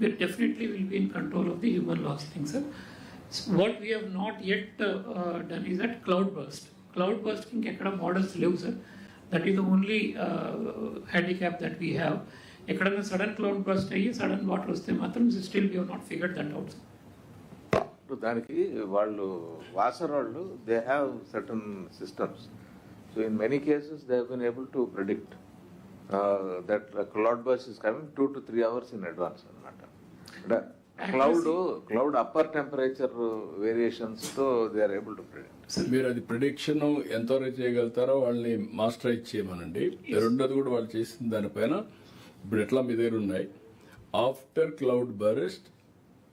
we definitely will be in control of the human loss thing, sir. What we have not yet done is that cloudburst. Cloudburst కి ఎక్కడ models లేవు sir. That is the only handicap that we have. ఎక్కడైనా sudden cloud burst అయ్యి sudden water వస్తే మాత్రం still we have not figured that out. దానికి వాళ్ళు వాసర్ వాళ్ళు they have certain systems. So in many cases they have been able to predict that cloud burst is coming 2 to 3 hours in advance అనమాట. Cloud upper temperature variations తో they are able to predict. మీరు అది prediction ఎంతవరకు చేయగలుగుతారో వాళ్ళని మాస్టరైజ్ చేయమనండి. రెండోది కూడా వాళ్ళు చేసిన దానిపైన ఇప్పుడు ఎట్లా మీ దగ్గర ఉన్నాయి, after cloud burst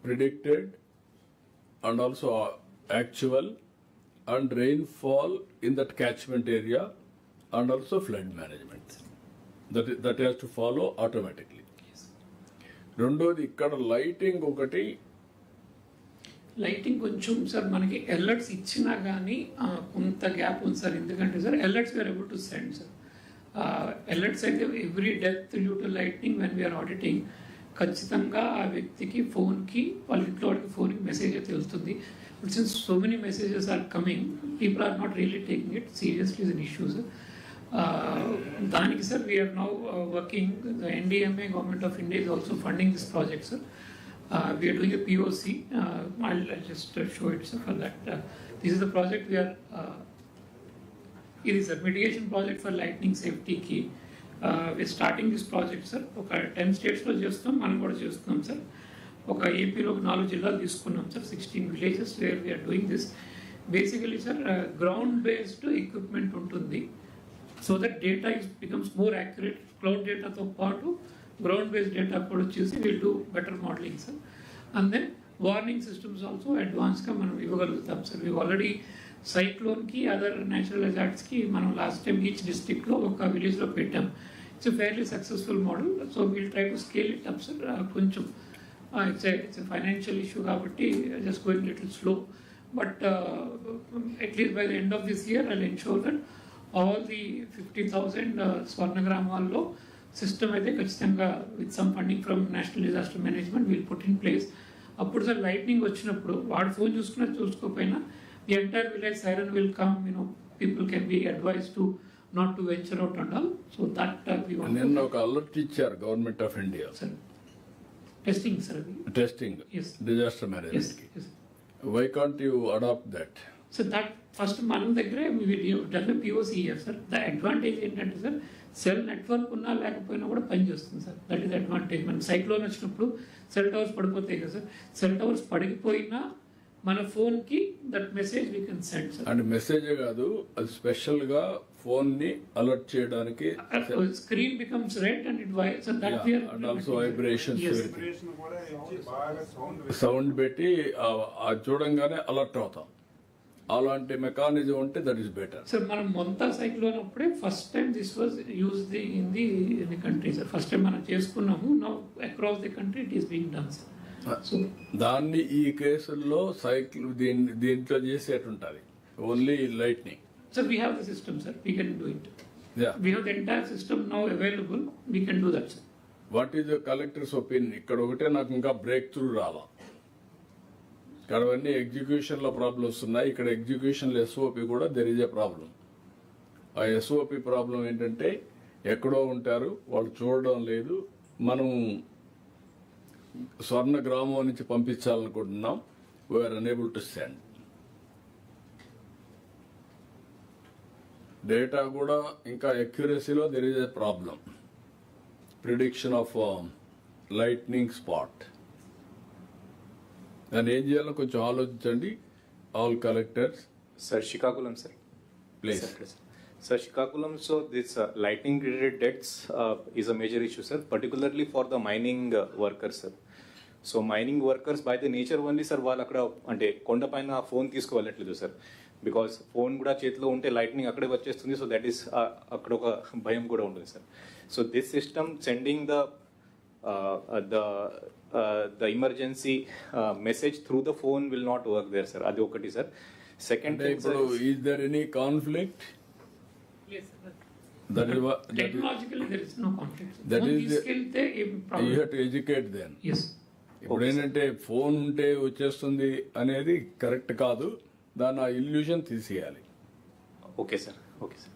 predicted and also actual and rainfall in that catchment area and also flood management. That has to follow automatically. రెండోది ఇక్కడ లైటింగ్ ఒకటి. లైటింగ్ కొంచెం సార్ మనకి అలర్ట్స్ ఇచ్చినా కానీ కొంత గ్యాప్ ఉంది సార్. ఎందుకంటే sir alerts we're able to send sir. Alerts అయితే every death due to lighting when we're auditing ఖచ్చితంగా ఆ వ్యక్తికి ఫోన్కి వాళ్ళ ఇంట్లో వాడికి ఫోన్కి మెసేజ్ అయితే వెళ్తుంది. But since so many messages are coming, people are not really taking it seriously is an issues. దానికి sir we're now working. The NDMA government of India is also funding this project sir. We're doing a POC. I'll just show it sir for that. This is the project we are ఇది sir mitigation project for lightning సేఫ్టీకి we starting this project sir. ఒక 10 స్టేట్స్లో చేస్తాం, మనం కూడా చేస్తున్నాం sir. ఒక ఏపీలో 4 జిల్లాలు తీసుకున్నాం sir, 16 villages where we are doing this. Basically sir ground based equipment ఉంటుంది, so that data becomes more accurate. Cloud డేటాతో పాటు గ్రౌండ్ బేస్డ్ డేటా కూడా వచ్చేసి will do better modelling sir. And then warning systems also అడ్వాన్స్గా మనం ఇవ్వగలుగుతాం sir. We already సైక్లోన్కి other natural హెజార్డ్స్కి మనం లాస్ట్ టైం ఈచ్ డిస్ట్రిక్ట్లో ఒక విలేజ్లో పెట్టాం. It's a fairly successful model. So we'll try to scale it up sir. కొంచెం ఇట్స్ ఎ ఫైనాన్షియల్ ఇష్యూ కాబట్టి just going little slow. But at least by the end of this year I'll ensure that all the 50,000 స్వర్ణ గ్రామాల్లో system అయితే ఖచ్చితంగా with some funding from national disaster management will put in place. అప్పుడు sir lightning వచ్చినప్పుడు వాడు phone చూసుకోకపోయినా the entire village siren will come, people can be advised to not to venture out and all. So that we want. And then alert ichcharu government of India. Sir. Testing sir. Testing. Yes. Disaster management. Yes. Why can't you adopt that? So that first మనం దగ్గరే done a POC here sir. The advantage ఏంటంటే sir cell network ఉన్నా లేకపోయినా కూడా పనిచేస్తుంది sir. That is advantage. మనం cyclone వచ్చినప్పుడు cell towers పడిపోతాయి కదా సార్. సెల్ టవర్స్ పడిపోయినా మన ఫోన్కి that message we can send sir. And message కాదు, అది స్పెషల్ గా ఫోన్ ని అలర్ట్ చేయడానికి screen becomes red and it vibrates that we are and also vibrations sound పెట్టి చూడంగానే అలర్ట్ అవుతాం. అలాంటి మెకానిజం ఉంటే దట్ ఈస్ బెటర్ సార్. మనం మొంతా సైక్లోన్ అప్పుడే first time this was used in the country sir. First time మనం చేసుకున్నాము. Now across the country it is being done sir. సో దాన్ని ఈ కేసుల్లో సైకిల్ దీంట్లో చేసేటుంటది only lightning. Sir, we have the system, sir. We can do it. Yeah. We have the entire system now available. We can do that, sir. What is the collectors opinion? ఇక్కడ ఒకటే నాకు ఇంకా break through రాలా. ఇక్కడ అన్ని execution లో problems ఉన్నాయి. ఇక్కడ ఎగ్జిక్యూషన్ లో SOP కూడా దెర్ ఈజ్ ఎ ప్రాబ్లం. ఆ SOP ప్రాబ్లం ఏంటంటే ఎక్కడో ఉంటారు, వాళ్ళు చూడడం లేదు. మనం స్వర్ణ గ్రామం నుంచి పంపించాలనుకుంటున్నాం, we are enable to send. Data కూడా ఇంకా అక్యురసీలో there is a problem. Prediction of lightning spot. దాన్ని ఏం చేయాలో కొంచెం ఆలోచించండి all collectors. Sir Srikakulam sir please. Sir, Shikakulam, so this lightning related deaths is a major issue, sir, particularly for the mining workers, sir. So mining workers by the nature only, sir, వాళ్ళు అక్కడ అంటే కొండ పైన phone తీసుకువెళ్ళట్లేదు sir. Because phone కూడా చేతిలో ఉంటే lightning అక్కడే వచ్చేస్తుంది. సో దట్ ఈస్ అక్కడ ఒక భయం కూడా ఉంటుంది sir. So this system sending the emergency message through the phone will not work there sir. అది ఒకటి సార్. సెకండ్, ఇప్పుడు is there any conflict? Yes, sir. Technologically, there is no conflict. That Phone is తీసుకెళ్తే ఏం you problem? have to educate them. Yes. ఇప్పుడు ఏంటంటే phone ఉంటే వచ్చేస్తుంది అనేది కరెక్ట్ కాదు, దాన్ని ఆ ఇల్యూషన్ తీసేయాలి. Okay, sir. Okay, sir.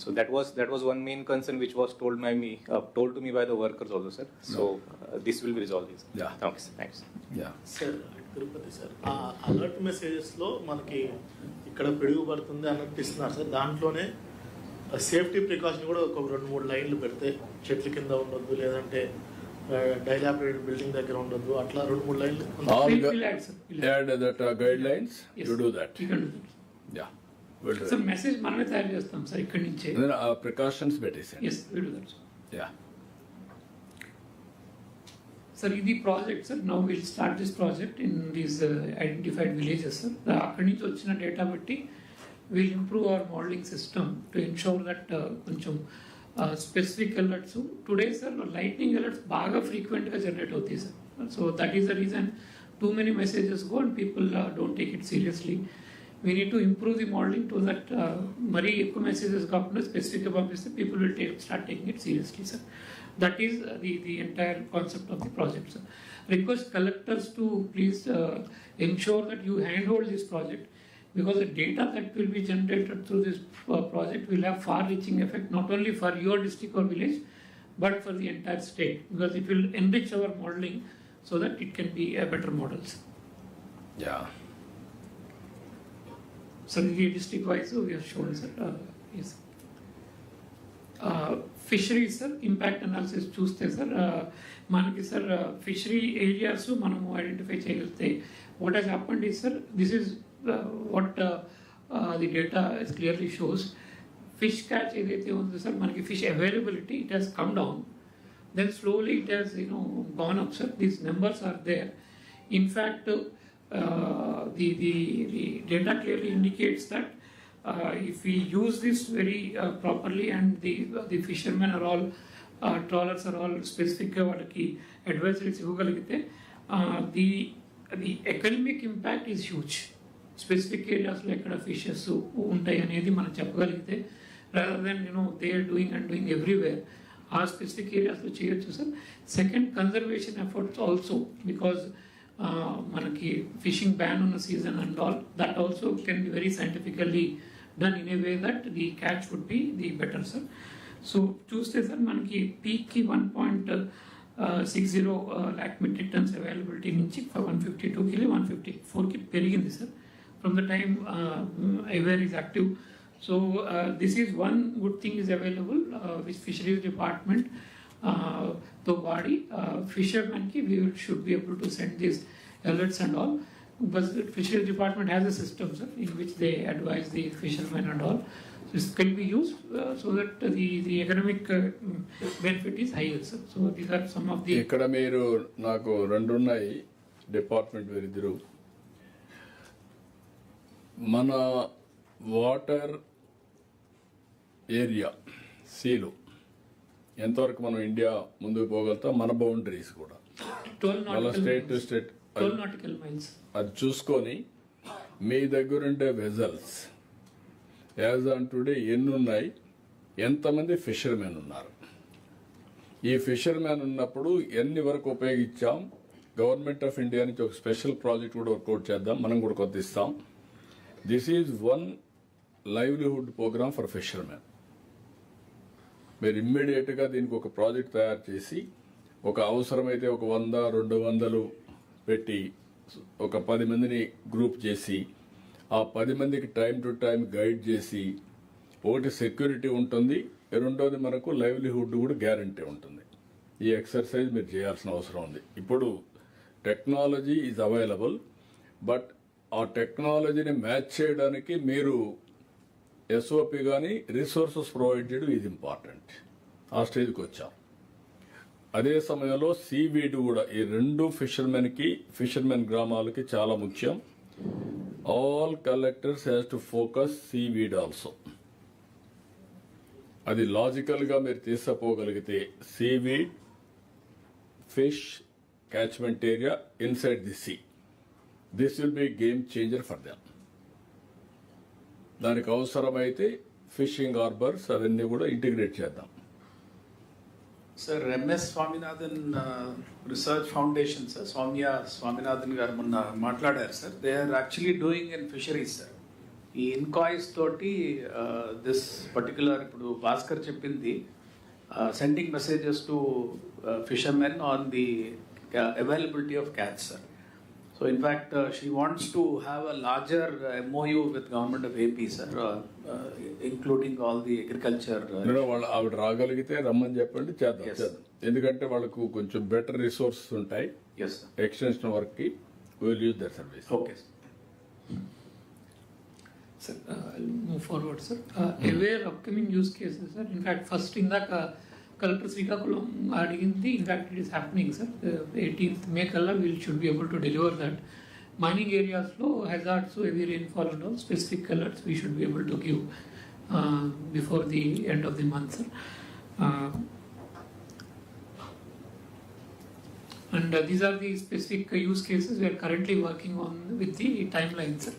So that was one main concern which was told to me by the workers also, sir. So this will be resolved. Sir. Yeah. Okay, sir. Thanks. Yeah. Sir Tirupati sir ఆ alert మెసేజెస్లో మనకి ఇక్కడ పిడుగు పడుతుంది అన్నట్టు ఇస్తున్నారు sir. దాంట్లోనే safety precaution కూడా ఒక 2-3 లైన్లు పెడితే చెట్ల కింద ఉండొద్దు, లేదంటే డైలాబరేటెడ్ బిల్డింగ్ దగ్గర ఉండొద్దు, అట్లా 2-3 లైన్లు. All We'll add, sir. We'll add that guidelines. Yes. You do that. You can do that. Yeah. We'll do sir that. Message మనమే తయారు చేస్తాం సార్ ఇక్కడి నుంచే. Then precautions పెట్టేసాను. Yes we do that. Yeah. Sir ఇది project sir. Now will start this project in these identified villages sir. అక్కడి నుంచి వచ్చిన డేటా బట్టి will improve our modelling system to ensure that కొంచెం specific alerts. Today sir lightning alerts బాగా ఫ్రీక్వెంట్గా generate అవుతాయి sir. So that is the reason too many messages go and people don't take it seriously. We need to improve the modeling to that mari ekku messages kaakunda specific ga pampiste people will start taking it seriously, sir. That is the entire concept of the project, sir. Request collectors to please ensure that you handhold this project, because the data that will be generated through this project will have far-reaching effect not only for your district or village but for the entire state, because it will enrich our modeling so that it can be a better model, sir. Yeah. So the district wise we have shown, sir. Yes. Fisheries, sir, impact analysis చూస్తే sir మనకి sir fishery areas మనము identify చేయగలిగితే what has happened is sir, this is what the data clearly shows. Fish catch ఏదైతే ఉందో sir మనకి fish availability it has come down, then slowly it has gone up, sir. These numbers are there. In fact, the data clearly indicates that if we use this very properly and the fishermen are all trawlers are all specific వాళ్ళకి advisories ఇవ్వగలిగితే the economic impact is huge. Specific areas లో ఎక్కడ fishes ఉంటాయి అనేది మనం చెప్పగలిగితే, rather than they are doing everywhere, ఆ specific ఏరియాస్లో చేయొచ్చు sir. Second, conservation efforts also, because మనకి ఫిషింగ్ బ్యాన్ ఉన్న season and all, that also can be very scientifically done in a way that the catch would be the better sir. So చూస్తే sir మనకి పీక్కి 1.60 lakh metric tons availability నుంచి 152కి 154కి పెరిగింది sir from the time aware is active. So this is one good thing is available which fisheries department to body fishermen ki we should be able to send these alerts and all, but the fisheries department has a system, sir, in which they advise the fishermen and all. So this can be used so that the economic benefit is higher, sir. So these are some of the ఇక్కడ మీరు నాకు 2 ఉన్నాయి department వేరిద్దరు. మన water area seal ఎంతవరకు మనం India ముందుకు పోగలుగుతాం, మన boundaries కూడా 12 state to state nautical miles. అది చూసుకొని మీ దగ్గర ఉండే వెజల్స్ యాజ్ ఆన్ టుడే ఎన్ని ఉన్నాయి, ఎంతమంది ఫిషర్మెన్ ఉన్నారు, ఈ ఫిషర్మెన్ ఉన్నప్పుడు ఎన్ని వరకు ఉపయోగించాం. గవర్నమెంట్ ఆఫ్ ఇండియా నుంచి ఒక స్పెషల్ ప్రాజెక్ట్ కూడా వర్కౌట్ చేద్దాం, మనం కూడా కొత్త ఇస్తాం. This is one livelihood programme for fishermen. మీరు ఇమ్మీడియట్గా దీనికి ఒక ప్రాజెక్ట్ తయారు చేసి ఒక అవసరమైతే ఒక 100-200 పెట్టి ఒక 10 మందిని గ్రూప్ చేసి ఆ 10 మందికి టైం టు టైం గైడ్ చేసి, ఒకటి సెక్యూరిటీ ఉంటుంది, రెండోది మనకు లైవ్లీహుడ్ కూడా గ్యారంటీ ఉంటుంది. ఈ ఎక్సర్సైజ్ మీరు చేయాల్సిన అవసరం ఉంది. ఇప్పుడు టెక్నాలజీ ఈజ్ అవైలబుల్, బట్ ఆ టెక్నాలజీని మ్యాచ్ చేయడానికి మీరు ఎస్ఓపి కానీ రిసోర్సెస్ ప్రొవైడ్ చేయడం ఇది ఇంపార్టెంట్. ఆ స్టేజ్కి వచ్చాం. అదే సమయంలో సీవీడ్ కూడా ఈ 2 ఫిషర్మెన్ గ్రామాలకి చాలా ముఖ్యం. All collectors has to focus seaweed also. అది లాజికల్గా మీరు తీసుకుపోగలిగితే seaweed, fish catchment area inside the sea. This will be a game changer for them. దానికి అవసరమైతే ఫిషింగ్ హార్బర్స్ అవన్నీ కూడా ఇంటిగ్రేట్ చేద్దాం. Sir MS Swaminathan research foundation sir Swaminathan గారు మొన్న మాట్లాడారు sir. They are actually doing in fisheries sir. ఈ ఇన్కాయిస్ తోటి దిస్ పర్టికులర్ ఇప్పుడు భాస్కర్ చెప్పింది sending messages to fishermen on the availability of catch sir. So in fact, she wants to have a larger MOU with government of AP, sir, including all the agriculture. వాళ్ళు ఆవిడ రాగలిగితే రమ్మని చెప్పండి, చేద్దాం. ఎందుకంటే వాళ్ళకు కొంచెం బెటర్ రిసోర్సెస్ ఉంటాయి. Yes, sir. Extension work కి will use that service. Okay, sir. Sir, I'll move forward, sir. Aware upcoming use cases, sir. In fact, first in the Collector Srikakulam అడిగింది, in fact it is happening, sir. 18th May kalla we should be able to deliver that. Mining areas lo hazards, so heavy rainfall and all specific alerts we should be able to give before the end of the month, sir. And these are the specific use cases we are currently working on with the timelines, sir.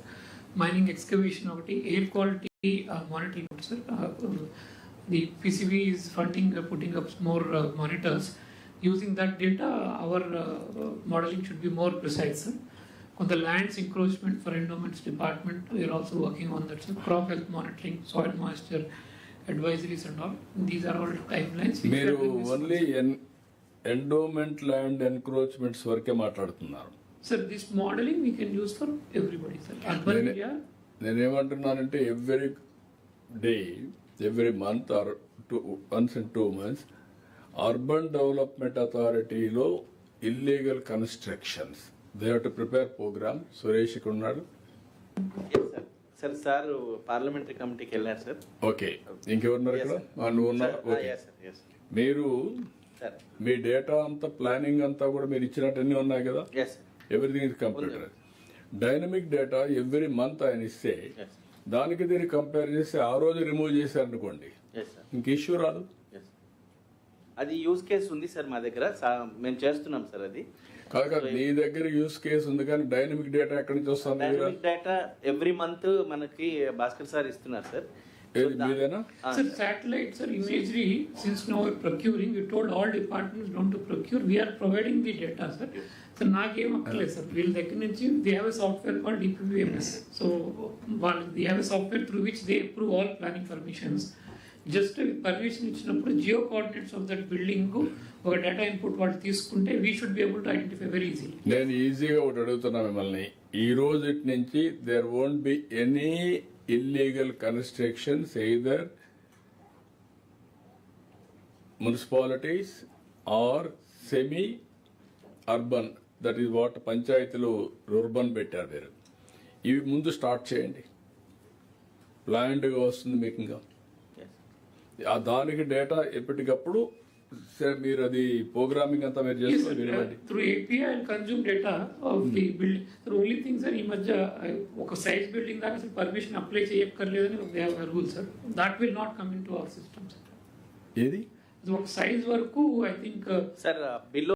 Mining excavation ఒకటి, air quality monitoring, sir. The PCB is funding putting up more monitors. Using that data, our modeling should be more precise, sir. On the lands encroachment for endowments department, we are also working on that, sir. Crop health monitoring, soil moisture advisories and all. These are all timelines. మీరు only endowment land encroachments వరకే మాట్లాడుతున్నారు. Sir, this modeling we can use for everybody, sir. Urban area. నేనేమంటున్నానంటే every day, every month or once in 2 months, Urban Development Authority లో illegal constructions, they have to prepare program. Suresh ఇక్కడ ఉన్నాడు. Sir parliamentary కమిటీకి వెళ్ళారు sir. Okay, ఇంకెవరున్నారు ఇక్కడ? నువ్వు ఉన్నావు. మీరు మీ డేటా అంతా ప్లానింగ్ అంతా కూడా మీరు ఇచ్చినట్టు ఉన్నాయి కదా. Everything is computer. Dynamic data every month ఆయన ఇస్తే దానికి దీన్ని కంపేర్ చేసి ఆ రోజు రిమూవ్ చేశారనుకోండి, ఇంక ఇష్యూ రాదు. అది యూజ్ కేసు ఉంది సార్ మా దగ్గర, మేము చేస్తున్నాం సార్. అది కాదు, నీ దగ్గర యూజ్ కేసు ఉంది కానీ డైనమిక్ డేటా ఎక్కడి నుంచి వస్తుంది? డైనమిక్ డేటా ఎవ్రీ మంత్ మనకి భాస్కర్ సార్ ఇస్తున్నారు సార్. మీదేనా? Sir, satellite, sir, imagery, since now we're procuring, we told all departments don't to procure, we are providing the data, sir. So నాకేం అక్కర్లేదు సార్, వీళ్ళ దగ్గర నుంచి they have a software called DPPMS. So they have a software through which they approve all planning permissions. Just permission ఇచ్చినప్పుడు geo coordinates of that building ఒక data input వాళ్ళు తీసుకుంటే we should be able to identify very easily. నేను ఈజీగా ఒకటి అడుగుతున్నా మిమ్మల్ని, ఈ రోజు నుంచి there won't be any illegal constructions either municipalities or semi urban, that is what పంచాయతీలు రూర్బన్ పెట్టారు మీరు. ఇవి ముందు స్టార్ట్ చేయండి, ప్లాన్డ్గా వస్తుంది మీకు. ఇంకా దానికి డేటా ఎప్పటికప్పుడు మీరు అది ప్రోగ్రామింగ్ అంతా మీరు చేస్తారు. Through API and consume data of the building. Only thing sir, ఈ మధ్య ఒక సైజ్ బిల్డింగ్ దాకా అసలు పర్మిషన్ అప్లై చేయక్కర్లేదని they have rule sir. That will not come in to our system sir. ఏది ఒక సైజ్ వరకు ఐ థింక్ సార్ బిలో